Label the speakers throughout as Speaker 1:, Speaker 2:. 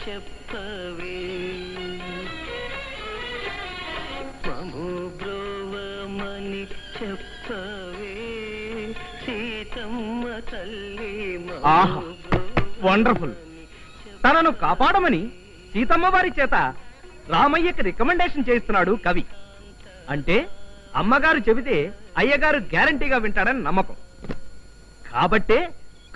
Speaker 1: చెప్పవే మము బ్రోవమని చెప్పవే సీతమ్మ తల్లి
Speaker 2: ఆహా వండర్ఫుల్. తనను కాపాడమని సీతమ్మ వారి చేత రామయ్యకి రికమెండేషన్ చేస్తున్నాడు కవి. అంటే అమ్మగారు చెబితే అయ్యగారు గ్యారంటీగా వింటాడని నమ్మకం. కాబట్టే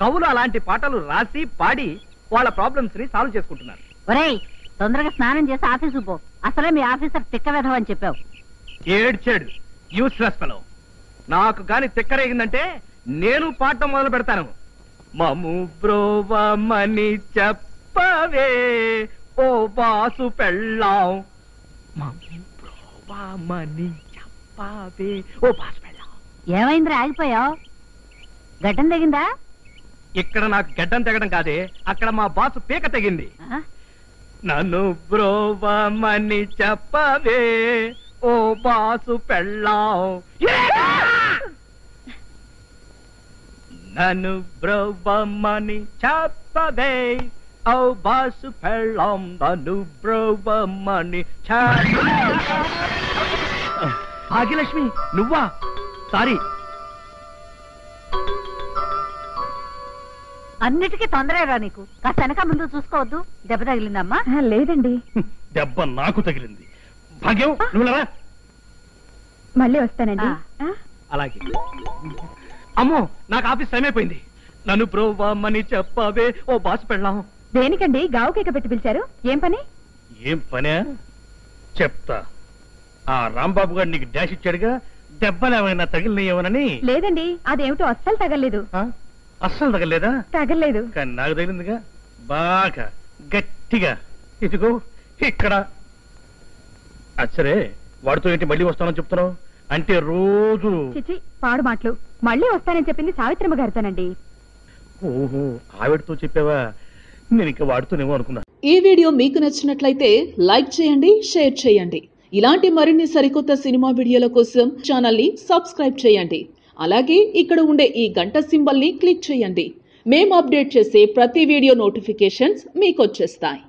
Speaker 2: కవులు అలాంటి పాటలు రాసి పాడి వాళ్ళ ప్రాబ్లమ్స్ ని సాల్వ్ చేసుకుంటున్నారు.
Speaker 3: ఒరేయ్, తొందరగా స్నానం చేసి ఆఫీసు పో. అసలే మీ ఆఫీసర్ తిక్క వెధవ అని చెప్పావు.
Speaker 2: ఏడ్చాడు యూస్లెస్ ఫెలో. నాకు గాని తిక్కరేగిందంటే నేను పాడటం మొదలు పెడతాను. మము బ్రోవమని చెప్పవే ఓ బాసు పెళ్ళాం. మము బ్రోవమని చెప్పవే ఓ బాసు పెళ్ళాం.
Speaker 3: ఏమైందిరా ఆగిపోయావు? గడ్డం తెగిందా?
Speaker 2: ఇక్కడ నాకు గడ్డం తెగడం కాదే, అక్కడ మా బాసు పీక తెగింది. నన్ను బ్రోవమని చెప్పవే ఓ బాసు పెళ్ళాం. నన్ను బ్రోవమని చెప్పవే ఓ బాసు పెళ్ళాం. నన్ను బ్రోవమని భాగ్యలక్ష్మి నువ్వా? సారీ.
Speaker 3: అన్నిటికీ తొందరగా నీకు. కాస్త వెనక ముందు చూసుకోవద్దు. దెబ్బ తగిలిందమ్మా? లేదండి.
Speaker 2: దెబ్బ నాకు తగిలింది. భాగ్యం నువ్వులరా.
Speaker 3: మళ్ళీ వస్తానండి.
Speaker 2: అలాగే. అమ్మో నాకు ఆఫీస్ టైం అయిపోయింది. నన్ను బ్రోవమని చెప్పవే ఓ బాసు పెళ్ళాం.
Speaker 3: దేనికండి గావు కేక పెట్టి పిలిచారు? ఏం పని?
Speaker 2: ఏం పనే చెప్తా. ఆ రాంబాబు గారు నీకు డాష్ ఇచ్చాడుగా, దెబ్బలు ఏమైనా తగిలినాయేమోనని.
Speaker 3: లేదండి, అదేమిటో అస్సలు తగలేదు.
Speaker 2: అస్సలు తగలేదా?
Speaker 3: తగలేదు.
Speaker 2: కానీ నాకు తగిలిందిగా బాగా గట్టిగా. ఇదిగో ఇక్కడ. అచ్చరే వాడితో ఏంటి మళ్ళీ వస్తానని చెప్తున్నావు? అంటే రోజు
Speaker 3: చిచి పాడు మాటలు. మళ్ళీ వస్తానని చెప్పింది సావిత్రమ్మ గారితోనండి.
Speaker 2: ఓహో ఆవిడతో చెప్పావా? నేను ఇంకా వాడుతూనేమో అనుకున్నా.
Speaker 4: ఈ వీడియో మీకు నచ్చినట్లయితే లైక్ చేయండి, షేర్ చేయండి. ఇలాంటి మరిన్ని సరికొత్త సినిమా వీడియోల కోసం ఛానల్ ని సబ్స్క్రైబ్ చేయండి. అలాగే ఇక్కడ ఉండే ఈ గంట సింబల్ ని క్లిక్ చేయండి. మేము అప్డేట్ చేసే ప్రతి వీడియో నోటిఫికేషన్స్ మీకు వచ్చేస్తాయి.